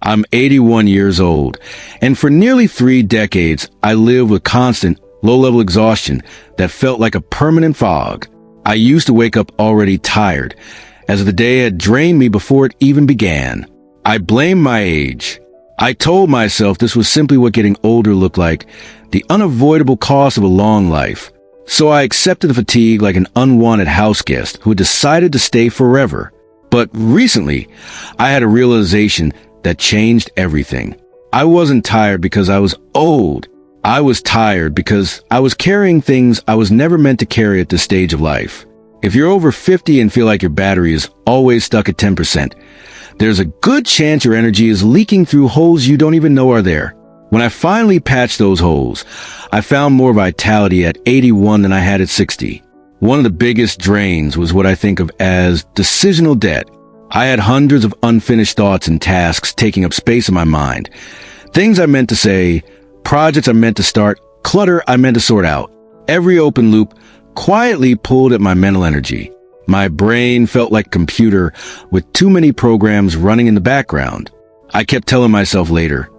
I'm 81 years old, and for nearly 3 decades, I lived with constant, low-level exhaustion that felt like a permanent fog. I used to wake up already tired, as if the day had drained me before it even began. I blamed my age. I told myself this was simply what getting older looked like, the unavoidable cost of a long life. So I accepted the fatigue like an unwanted house guest who had decided to stay forever. But recently, I had a realization that changed everything. I wasn't tired because I was old. I was tired because I was carrying things I was never meant to carry at this stage of life. If you're over 50 and feel like your battery is always stuck at 10%, there's a good chance your energy is leaking through holes you don't even know are there. When I finally patched those holes, I found more vitality at 81 than I had at 60. One of the biggest drains was what I think of as decisional debt. I had hundreds of unfinished thoughts and tasks taking up space in my mind. Things I meant to say, projects I meant to start, clutter I meant to sort out. Every open loop quietly pulled at my mental energy. My brain felt like a computer with too many programs running in the background. I kept telling myself later,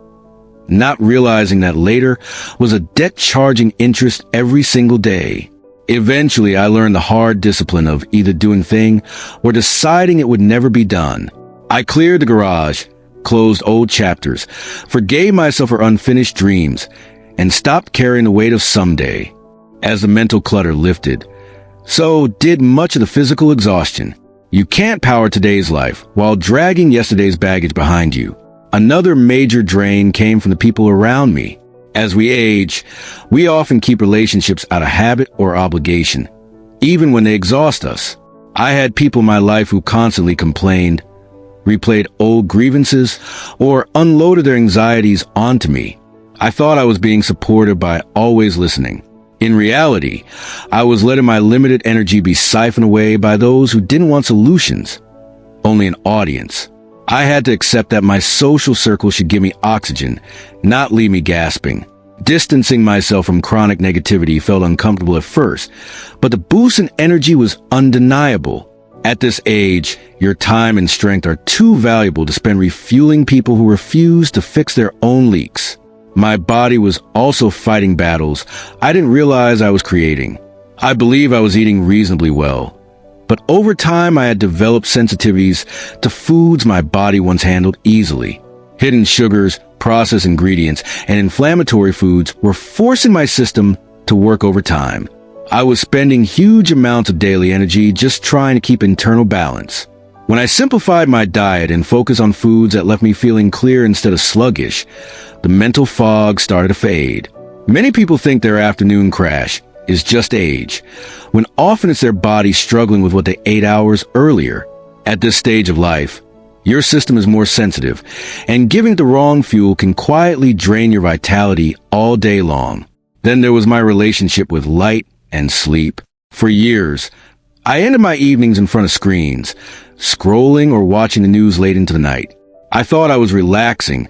not realizing that later was a debt charging interest every single day. Eventually, I learned the hard discipline of either doing thing or deciding it would never be done. I cleared the garage, closed old chapters, forgave myself for unfinished dreams, and stopped carrying the weight of someday. As the mental clutter lifted, so did much of the physical exhaustion. You can't power today's life while dragging yesterday's baggage behind you. Another major drain came from the people around me. As we age, we often keep relationships out of habit or obligation, even when they exhaust us. I had people in my life who constantly complained, replayed old grievances, or unloaded their anxieties onto me. I thought I was being supportive by always listening. In reality, I was letting my limited energy be siphoned away by those who didn't want solutions, only an audience. I had to accept that my social circle should give me oxygen, not leave me gasping. Distancing myself from chronic negativity felt uncomfortable at first, but the boost in energy was undeniable. At this age, your time and strength are too valuable to spend refueling people who refuse to fix their own leaks. My body was also fighting battles I didn't realize I was creating. I believe I was eating reasonably well, but over time I had developed sensitivities to foods my body once handled easily. Hidden sugars, processed ingredients, and inflammatory foods were forcing my system to work overtime. I was spending huge amounts of daily energy just trying to keep internal balance. When I simplified my diet and focused on foods that left me feeling clear instead of sluggish, the mental fog started to fade. Many people think their afternoon crash is just age, when often it's their body struggling with what they ate hours earlier. At this stage of life, your system is more sensitive, and giving it the wrong fuel can quietly drain your vitality all day long. Then there was my relationship with light and sleep. For years, I ended my evenings in front of screens, scrolling or watching the news late into the night. I thought I was relaxing,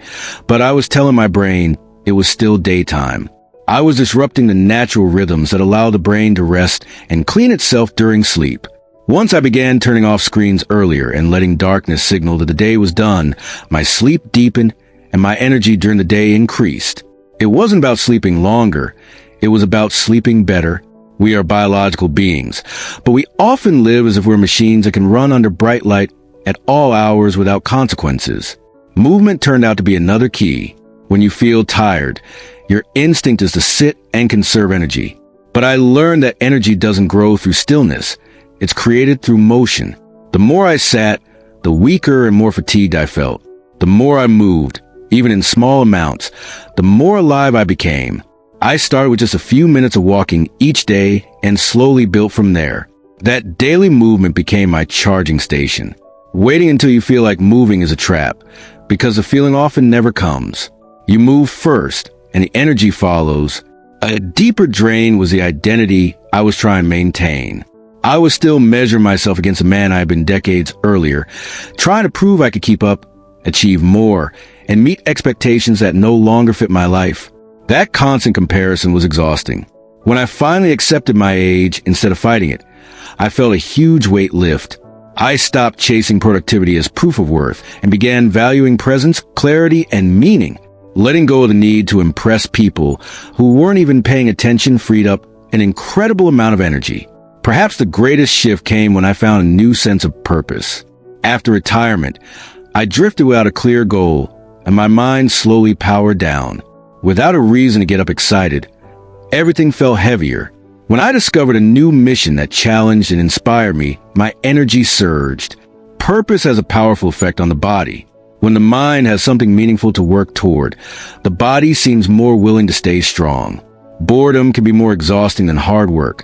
but I was telling my brain it was still daytime. I was disrupting the natural rhythms that allow the brain to rest and clean itself during sleep. Once I began turning off screens earlier and letting darkness signal that the day was done, my sleep deepened and my energy during the day increased. It wasn't about sleeping longer. It was about sleeping better. We are biological beings, but we often live as if we're machines that can run under bright light at all hours without consequences. Movement turned out to be another key. When you feel tired, your instinct is to sit and conserve energy. But I learned that energy doesn't grow through stillness. It's created through motion. The more I sat, the weaker and more fatigued I felt. The more I moved, even in small amounts, the more alive I became. I started with just a few minutes of walking each day and slowly built from there. That daily movement became my charging station. Waiting until you feel like moving is a trap, because the feeling often never comes. You move first, and the energy follows. A deeper drain was the identity I was trying to maintain. I was still measuring myself against a man I had been decades earlier, trying to prove I could keep up, achieve more, and meet expectations that no longer fit my life. That constant comparison was exhausting. When I finally accepted my age instead of fighting it, I felt a huge weight lift. I stopped chasing productivity as proof of worth and began valuing presence, clarity, and meaning. Letting go of the need to impress people who weren't even paying attention freed up an incredible amount of energy. Perhaps the greatest shift came when I found a new sense of purpose. After retirement, I drifted without a clear goal, and my mind slowly powered down. Without a reason to get up excited, everything felt heavier. When I discovered a new mission that challenged and inspired me, my energy surged. Purpose has a powerful effect on the body. When the mind has something meaningful to work toward, the body seems more willing to stay strong. Boredom can be more exhausting than hard work,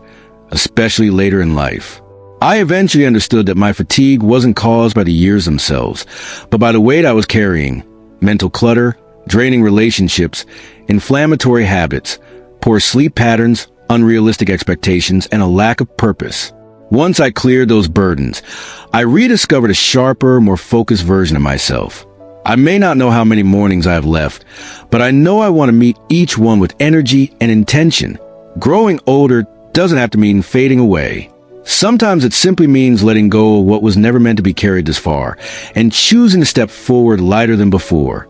especially later in life. I eventually understood that my fatigue wasn't caused by the years themselves, but by the weight I was carrying: mental clutter, draining relationships, inflammatory habits, poor sleep patterns, unrealistic expectations, and a lack of purpose. Once I cleared those burdens, I rediscovered a sharper, more focused version of myself. I may not know how many mornings I have left, but I know I want to meet each one with energy and intention. Growing older doesn't have to mean fading away. Sometimes it simply means letting go of what was never meant to be carried this far and choosing to step forward lighter than before.